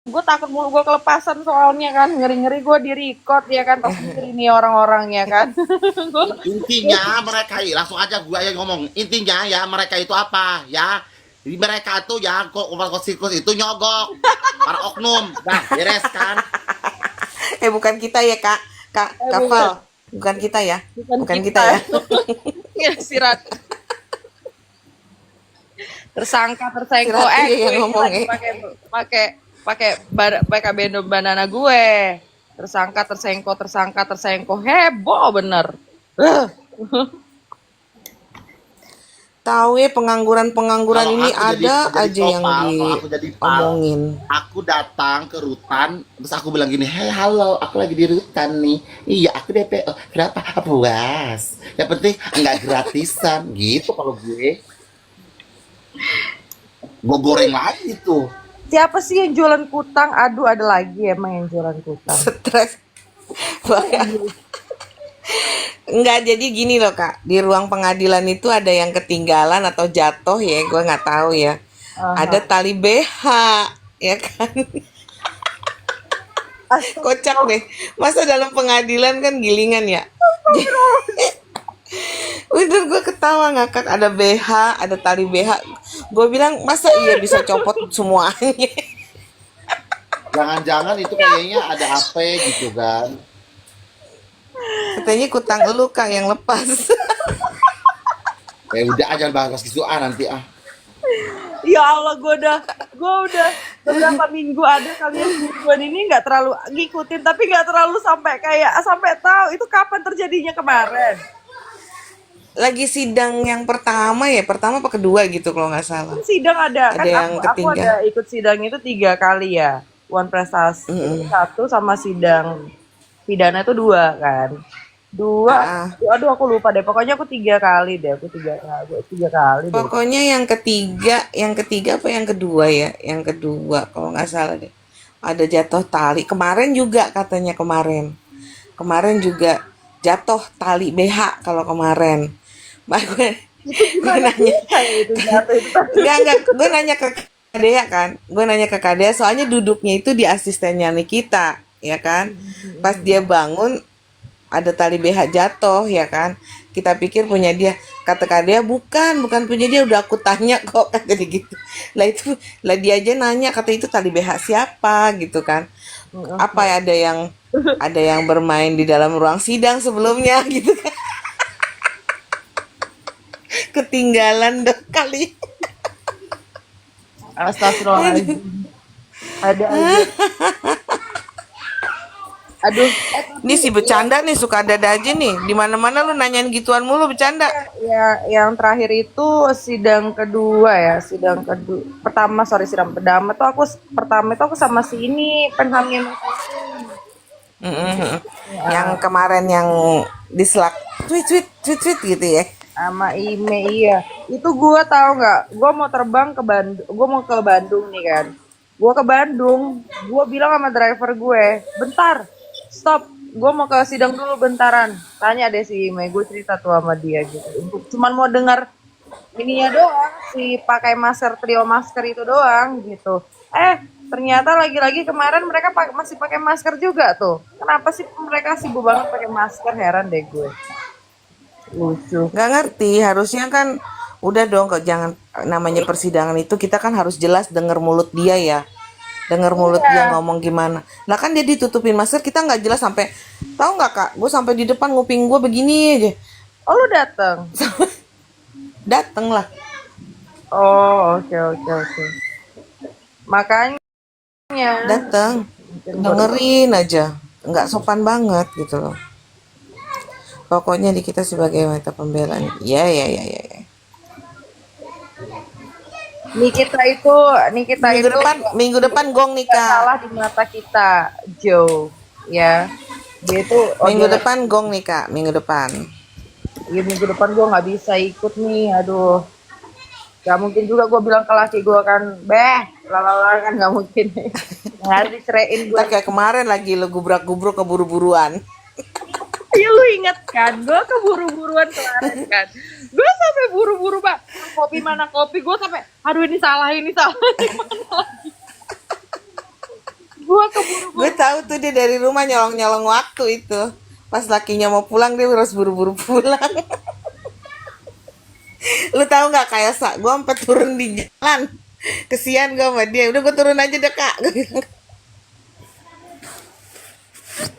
Gue takut mulu gue kelepasan soalnya kan, ngeri-ngeri gue di record ya kan, pasti ini orang-orang ya kan. Intinya mereka langsung aja gue yang ngomong. Intinya ya mereka itu apa ya? Mereka tuh ya kok siklus itu nyogok para oknum. Dah beres kan? Bukan kita ya kak, kak Bukan, Kafal, bukan kita ya, bukan bukan kita kita. ya. Ya si tersangka Si tersengko Ratu ya gue yang ini ngomong lagi ya. pakai pakai pakai pakai bendo banana gue, tersangka tersengko heboh bener. Tahu ya pengangguran Kalau ini aku ada jadi aja yang topal, kalau aku jadi pal, diomongin. aku datang ke rutan, terus aku bilang gini, hei halo, aku lagi di rutan nih. Iya, aku DPO. Kenapa? Puas. Yang penting nggak gratisan, gitu kalau gue goreng lagi tuh. Siapa sih yang jualan kutang? Aduh, ada lagi emang yang jualan kutang. Stres banget. Enggak, jadi gini loh kak, di ruang pengadilan itu ada yang ketinggalan atau jatuh ya, gue nggak tahu ya. Ada Aha. tali BH, ya kan? Kocak Astagfirullah. deh. Masa dalam pengadilan kan gilingan ya? Udah gue ketawa ngakak, ada BH, ada tali BH. Gue bilang masa iya bisa copot semuanya? Jangan-jangan itu kayaknya ada HP gitu kan. Katanya kutang elu kak yang lepas. Udah aja bahas gitu nanti ah. Ya Allah, gue udah beberapa minggu ada kalian mingguan ini nggak terlalu ngikutin, tapi nggak terlalu sampai kayak sampai tahu itu kapan terjadinya kemarin. Lagi sidang yang pertama ya, pertama apa kedua gitu kalau nggak salah. Kan sidang ada Ada kan, yang aku ketiga. ada ikut sidang itu 3 kali ya. One prestasi Mm-mm. satu sama sidang pidana itu dua kan. Dua, Ah, ah. aduh aku lupa deh. Pokoknya aku 3 kali deh. Aku 3 kali deh. Pokoknya yang ketiga apa yang kedua ya? Yang kedua kalau nggak salah deh. Ada jatuh tali. Kemarin juga katanya kemarin. Kemarin juga jatuh tali BH kalau kemarin. Bah, Itu gue gimana nanya, bisa ya itu jatuh itu tadi? enggak, gue nanya ke Kadea kan. Gue nanya ke Kadea soalnya duduknya itu di asistennya Nikita, ya kan. Pas dia bangun ada tali BH jatuh ya kan, kita pikir punya dia, kata Kak Dea bukan punya dia, udah aku tanya kok, kata dia gitu. Lah dia aja nanya, kata itu tali BH siapa gitu kan, apa ya, ada yang bermain di dalam ruang sidang sebelumnya gitu kan. Ketinggalan dong kali. Astagfirullahaladzim. Ada aja. Aduh, Ini tapi si bercanda nih suka ada aja nih, di mana mana lu nanyain gituan mulu bercanda. ya yang terakhir itu sidang kedua ya, sidang kedua. Pertama itu aku sama si ini penhamil Mm-mm. Yang kemarin yang dislike tweet tweet tweet tweet gitu ya. sama Ime iya. Itu gua tahu nggak? Gua mau terbang ke Bandung, gua mau ke Bandung nih kan. Gua ke Bandung, gua bilang sama driver gue, bentar, stop, gua mau ke sidang dulu bentaran. Tanya deh si Ime, gue cerita tuh sama dia gitu. Cuman mau dengar ininya doang, si pakai masker trio masker itu doang gitu. Ternyata lagi-lagi kemarin mereka masih pakai masker juga tuh. Kenapa sih mereka sibuk banget pakai masker? Heran deh gue. Lucu. Nggak ngerti, harusnya kan udah dong, kok jangan, namanya persidangan itu kita kan harus jelas denger mulut dia ya. Denger mulut dia Iya. ngomong gimana. Lah kan dia ditutupin masker, kita nggak jelas sampai, tahu nggak kak, gue sampai di depan nguping gue begini aja. Oh, lu dateng? Dateng lah. Oh, oke oke oke. Makanya Dateng. mungkin baru. Dengerin aja. Nggak sopan banget gitu loh. Pokoknya di kita sebagai wanita pembelaan. Ya, ya, ya, ya, ya. Nikita itu, Nikita Minggu itu depan, minggu depan gong nih nggak kak. salah di mata kita, Joe. Ya, dia itu, oh Minggu dia, depan gong nih kak, minggu depan. ya minggu depan gue nggak bisa ikut nih. Aduh, gak mungkin juga gue bilang ke laki gue kan, lalala kan gak mungkin. Harus diceraiin gue. Ntar kayak kemarin lagi lo gubrak-gubruk keburu-buruan. Ya lu inget kan, gue keburu-buruan kemarin kan. Gue sampai buru-buru pak, kopi mana kopi, gue sampai, aduh ini salah. Gue keburu Gue tahu tuh dia dari rumah nyolong-nyolong waktu itu. Pas lakinya mau pulang dia harus buru-buru pulang. Lu tahu nggak kayak gue sampai turun di jalan. Kesian gue sama dia. Udah gue turun aja deh kak.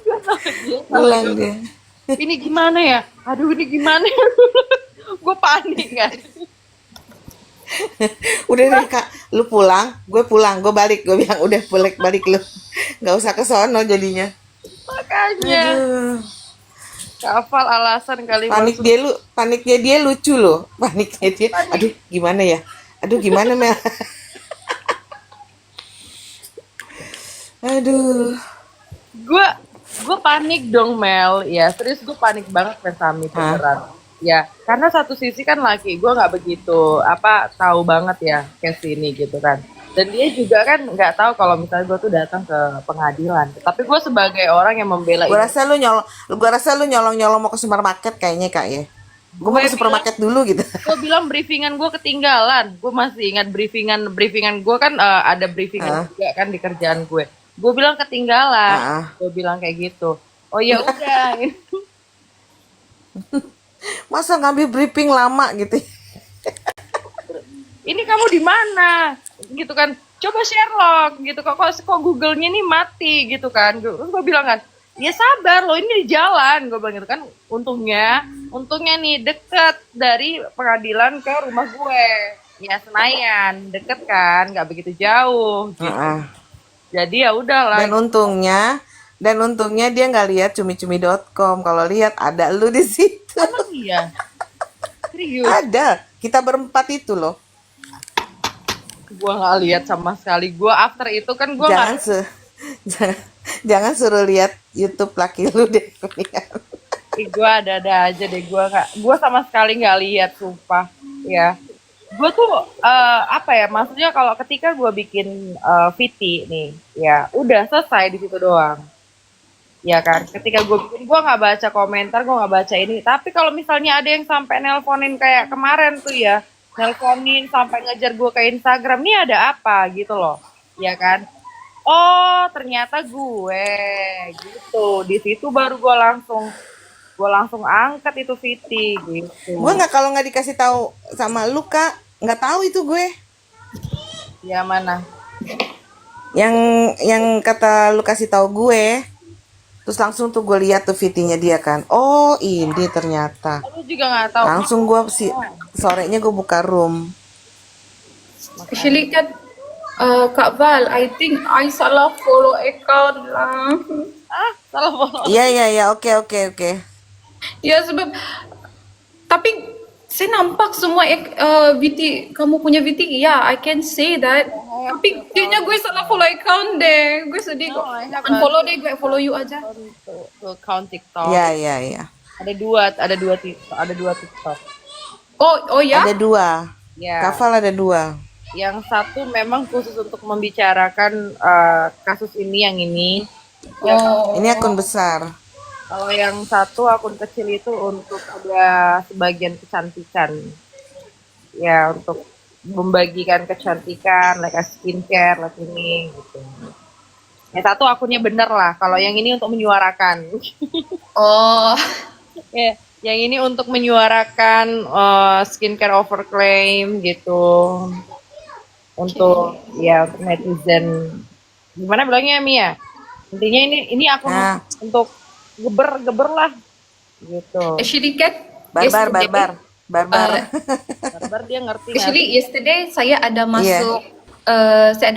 Gue bilang, pulang dia. ini gimana ya? Aduh ini gimana ya? Gue panik kan. Udah deh kak, lu pulang, gue balik. Gue bilang udah balik lu. Nggak usah ke sono jadinya. Makanya Aduh. hafal alasan kali Paniknya dia lucu loh. Paniknya dia. Aduh gimana ya? Aduh gimana Mel? Aduh. gue panik dong Mel, ya serius gue panik banget kan Sami beneran. Ya karena satu sisi kan laki gue nggak begitu tahu banget ya case ini gitu kan, dan dia juga kan nggak tahu kalau misalnya gue tuh datang ke pengadilan, tapi gue sebagai orang yang membela Gue rasa lu nyolong mau ke supermarket kayaknya kak ya. Gue mau ke supermarket dulu gitu. gue bilang briefingan gue ketinggalan. Gue masih ingat briefingan gue kan ada briefingan juga kan di kerjaan gue. Gue bilang ketinggalan. Gue bilang kayak gitu. Oh ya udah. Masa ngambil briefing lama gitu? Ini kamu di mana? Gitu kan. Coba Sherlock gitu. Kok Google-nya nih mati gitu kan. Terus gue bilang kan, ya sabar loh ini di jalan. Gue bilang gitu kan. Untungnya nih deket dari pengadilan ke rumah gue. Ya Senayan, deket kan, nggak begitu jauh. Gitu. Jadi ya udahlah. Dan untungnya dia nggak lihat cumi-cumi.com. Kalau lihat ada lu di situ. Emang iya? Serius? Ada. Kita berempat itu loh. Gue nggak lihat sama sekali. Gue after itu kan gue jangan suruh lihat YouTube laki lu deh. Gue ada aja deh. Gue sama sekali nggak lihat, sumpah. Ya. Gue tuh maksudnya kalau ketika gue bikin VT nih, ya udah selesai di situ doang. Ya kan, ketika gue bikin, gue nggak baca komentar, gue nggak baca ini. Tapi kalau misalnya ada yang sampai nelponin kayak kemarin tuh ya, nelponin sampai ngejar gue ke Instagram, nih ada apa gitu loh, ya kan? Oh ternyata gue gitu. Di situ baru gue langsung angkat itu VT gitu. Gue kalau nggak dikasih tahu sama lu kak, nggak tahu itu gue. Ya mana? Yang kata lu kasih tahu gue, terus langsung tuh gue lihat tuh VT-nya dia kan. Oh ini ternyata. Lu juga nggak tahu. Langsung gue sorenya gue buka room. Actually kan Kak Val, I think I salah follow account lah. Salah follow. Iya, oke. Ya sebab tapi saya nampak semua VT kamu punya VT, ya I can say that. Tapi kayaknya gue salah follow account deh. Gue sedih kok. Unfollow deh, gue follow you aja. Tuh account TikTok. Iya. Ada dua TikTok. Oh ya? Ada dua. Ya. Kafal ada dua. Yang satu memang khusus untuk membicarakan kasus ini, yang ini. Ini akun besar. Kalau yang satu akun kecil itu untuk ada sebagian kecantikan. Ya, untuk membagikan kecantikan, like skincare, like ini gitu. Yang satu akunnya bener lah. Kalau yang ini untuk menyuarakan. Oh. Ya, yang ini untuk menyuarakan skincare overclaim gitu. Untuk untuk netizen. Gimana bilangnya Mia? Intinya ini akun untuk geber lah gitu. Actually kan Barbar. Barbar dia ngerti. Actually yesterday saya ada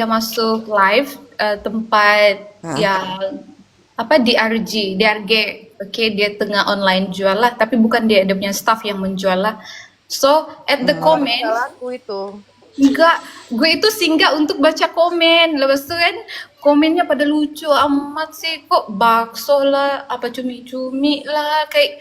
masuk live tempat yang DRG. Oke, dia tengah online jual lah, tapi bukan dia punya staff yang menjual lah. So at the comment Aku itu. enggak, gue itu singgah untuk baca komen. Lepas tu kan komennya pada lucu amat sih, kok bakso lah, apa cumi-cumi lah, kayak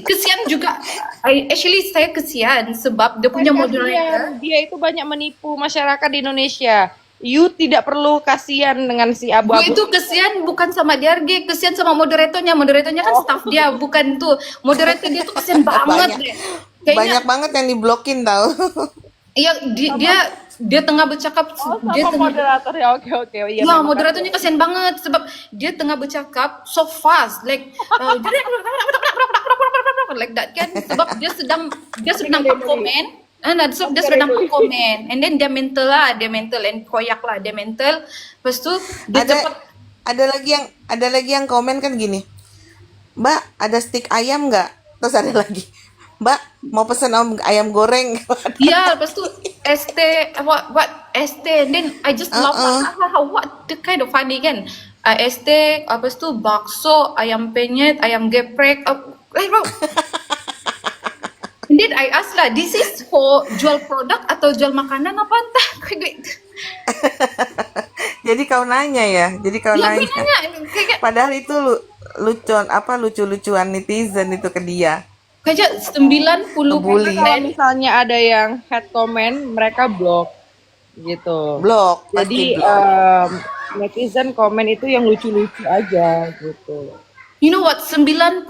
kesian juga. Actually saya kesian sebab dia punya moderator. Dia itu banyak menipu masyarakat di Indonesia. You tidak perlu kasihan dengan si Gue abu-abu. itu kesian bukan sama DRG, kesian sama moderatornya. Moderatornya kan staff dia, bukan tuh. Moderator dia tuh kesian banget deh. Banyak banget yang diblokin tau. Iya, dia dia tengah bercakap, dia Sama tengah moderator ya, oke. Iya, ya memang moderatornya kasihan banget sebab dia tengah bercakap so fast like like that kan sebab dia sedang nampak komen sebab dia sudah nampak komen and then dia mental and koyak lah dia mental lepas tu dia Ada cepat ada lagi yang komen kan gini. Mbak, ada stik ayam nggak? Terus ada lagi. Mbak, mau pesan ayam goreng? ya lepas tu ST what ST and then I just laugh what the kind of funny kan ST lepas tu bakso ayam penyet ayam geprek like bro. And then I ask lah, this is for jual produk atau jual makanan apa entah? Jadi kau nanya ya. Jadi kau Ya, gue nanya. nanya, kayak Padahal itu lucu-lucuan netizen itu ke dia. kayak 90%. Ngebully. kalau misalnya ada yang head comment, mereka blok gitu. Blok, Jadi pasti blok. netizen komen itu yang lucu-lucu aja gitu. You know what? 90%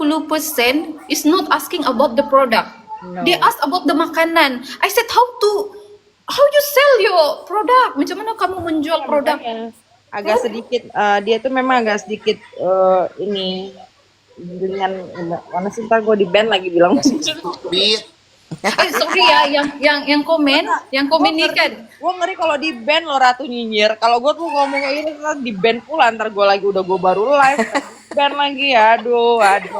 is not asking about the product. No. They ask about the makanan. I said how you sell your product? Macam mana kamu menjual produk? Makanya agak sedikit dia tuh memang agak sedikit ini dengan mana sih ntar gue di band lagi bilang Bit. Sorry ya, yang komen ini kan. gue ngeri kalau di band lo Ratu nyinyir. Kalau gue tuh ngomong kayak gini ntar di band pula, ntar gue lagi gue baru live band lagi, aduh ada.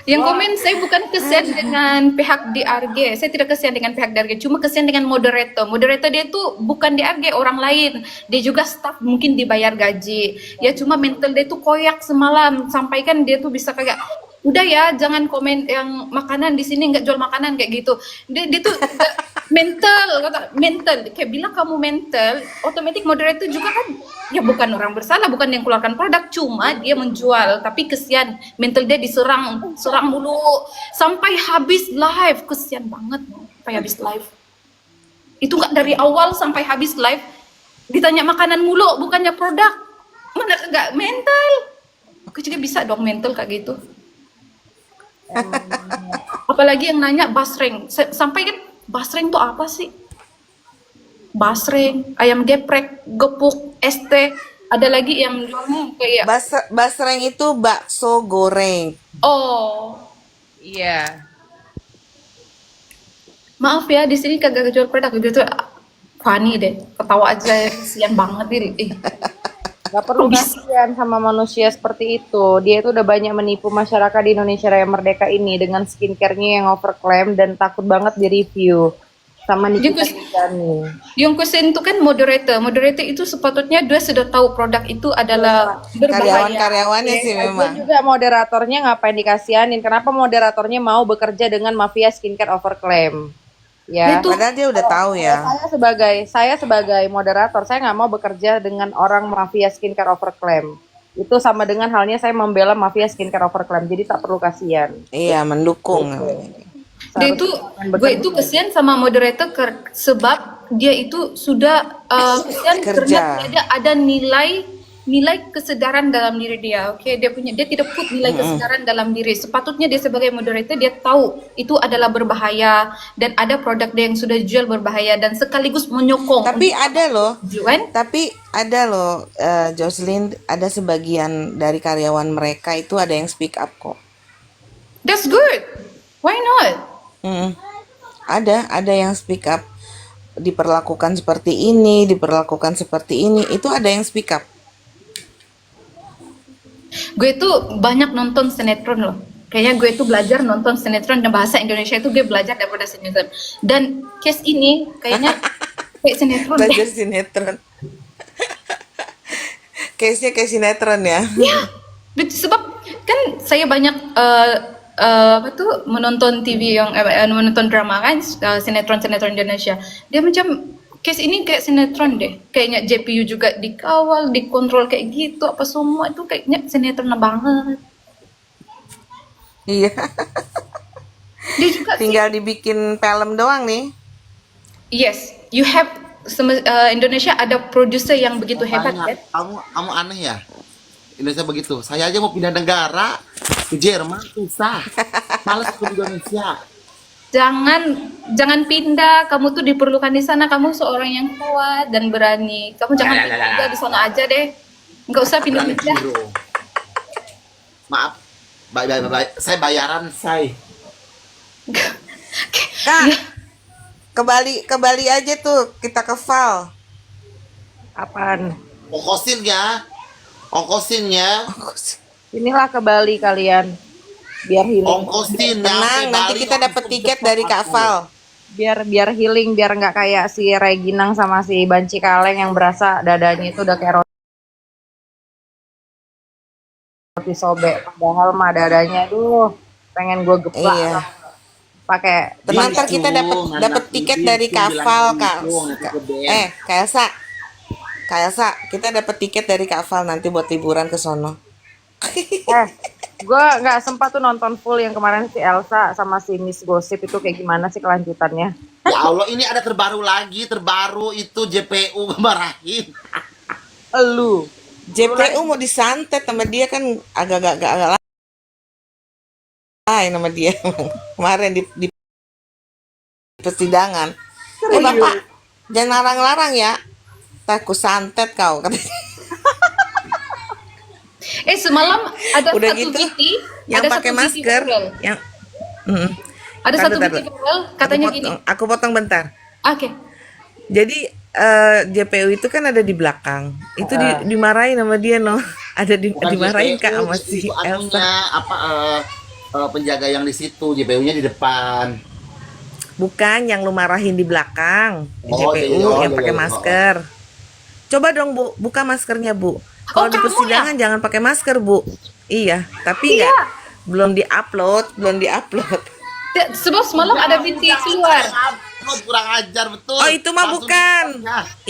Yang komen saya bukan kesian dengan pihak DRG. Saya tidak kesian dengan pihak DRG, cuma kesian dengan moderator. Moderator dia tuh bukan DRG, orang lain. Dia juga staff mungkin dibayar gaji. Ya cuma mental dia tuh koyak semalam. Sampaikan dia tuh bisa kayak udah ya jangan komen yang makanan di sini nggak jual makanan kayak gitu. Dia tuh mental kayak bilang kamu mental, otomatis moderator juga kan ya bukan orang bersalah, bukan yang keluarkan produk, cuma dia menjual tapi kesian mental dia serang dulu sampai habis live, kesian banget sampai habis live. Itu nggak dari awal sampai habis live ditanya makanan mulu bukannya produk, mana nggak mental. Aku juga bisa dong mental kayak gitu. Apalagi yang nanya basreng, sampai kan basreng tuh apa sih? Basreng, ayam geprek, gepuk, ST, ada lagi yang jualnya kayak Basreng itu bakso goreng. oh Iya. maaf ya di sini kagak jual produk gitu. Funny deh, ketawa aja kesian banget diri. Gak perlu Kok bisa? kasihan sama manusia seperti itu. Dia itu udah banyak menipu masyarakat di Indonesia Raya Merdeka ini dengan skincare-nya yang overclaim dan takut banget di review sama Nikita Juga- Mirzani. Yang kesen itu kan moderator itu sepatutnya dia sudah tahu produk itu adalah berbahaya. Karyawan-karyawannya sih Lagian memang. juga moderatornya ngapain dikasihanin? Kenapa moderatornya mau bekerja dengan mafia skincare overclaim? Ya. Itu- Padahal dia udah tahu ya. Saya sebagai moderator, saya nggak mau bekerja dengan orang mafia skincare overclaim. Itu sama dengan halnya saya membela mafia skincare overclaim. Jadi tak perlu kasihan. Iya, mendukung. Dia itu gue itu kesian sama moderator sebab dia itu sudah kesian Kerja. karena ada nilai kesedaran dalam diri dia. Oke, dia tidak put nilai kesedaran dalam diri. Sepatutnya dia sebagai moderator dia tahu itu adalah berbahaya dan ada produk dia yang sudah jual berbahaya dan sekaligus menyokong. Tapi ada loh. Juan, Jocelyn, ada sebagian dari karyawan mereka itu ada yang speak up kok. that's good. Why not? Ada yang speak up, diperlakukan seperti ini, itu ada yang speak up. Gue tuh banyak nonton sinetron loh. Kayaknya gue tuh belajar nonton sinetron dan bahasa Indonesia itu gue belajar daripada sinetron. Dan case ini kayaknya kayak sinetron deh. Belajar sinetron. Case-nya kayak sinetron ya. Ya, sebab kan saya banyak menonton TV yang menonton drama kan, sinetron Indonesia. Dia macam case ini kayak sinetron deh. Kayaknya JPU juga dikawal, dikontrol kayak gitu, apa semua itu kayaknya sinetron banget. Iya. Dia juga sih, Tinggal dibikin film doang nih. yes, you have Indonesia ada produser yang begitu hebat kan? Kamu aneh ya. Indonesia begitu. Saya aja mau pindah negara ke Jerman susah. Males ke Indonesia. jangan pindah. Kamu tuh diperlukan di sana. Kamu seorang yang kuat dan berani. Kamu jangan pindah di sana aja deh. Nggak usah Berani pindah-pindah. Ciro. Maaf. Saya bayaran saya. Kak, Ya, kembali aja tuh kita ke Val. Apaan? Ongkosin ya. Ongkosin ya. Inilah ke Bali kalian. Biar healing. Ongkosin Tenang, nyampe nanti Bali, kita dapat ongkosin tiket jemput dari Kak aku. Val. Biar healing, biar nggak kayak si Reginang sama si Banci Kaleng yang berasa dadanya itu udah kayak roti sobek. Padahal mah dadanya, pengen gue geplak Iya. pakai Tenang, ntar Gitu, kita dapat tiket dari Kak Val, Kak. Kak Elsa. Kak Elsa, kita dapat tiket dari Kak Val nanti buat liburan ke sono. gue nggak sempat tuh nonton full yang kemarin si Elsa sama si Miss Gossip itu kayak gimana sih kelanjutannya. Ya Allah, ini ada terbaru lagi, terbaru itu JPU kemarahin. Elu JPU mau disantet sama dia kan agak lain sama dia kemarin di persidangan. Bapak, jangan larang-larang ya. Takut santet kau katanya. semalam ada Udah satu gitu, VT, yang ada pakai satu VT masker, viral. yang Mm-mm. Ada Taduh, satu taduh. VT viral, katanya gini. Aku potong bentar. Oke. Jadi JPU itu kan ada di belakang. Itu dimarahin sama dia no. Bukan Dimarahin JPU, Kak sama si itu Elsa. anunya apa penjaga yang di situ, JPU-nya di depan. Bukan yang lu marahin di belakang. Oh, JPU iya, yang iya, pakai iya. masker. Coba dong Bu, buka maskernya Bu. Kalau di kamu persidangan jangan pakai masker Bu. Iya, tapi Iya. nggak belum diupload. Sebab semalam ada VT keluar. Kurang ajar betul. Oh, itu mah Langsung bukan. di-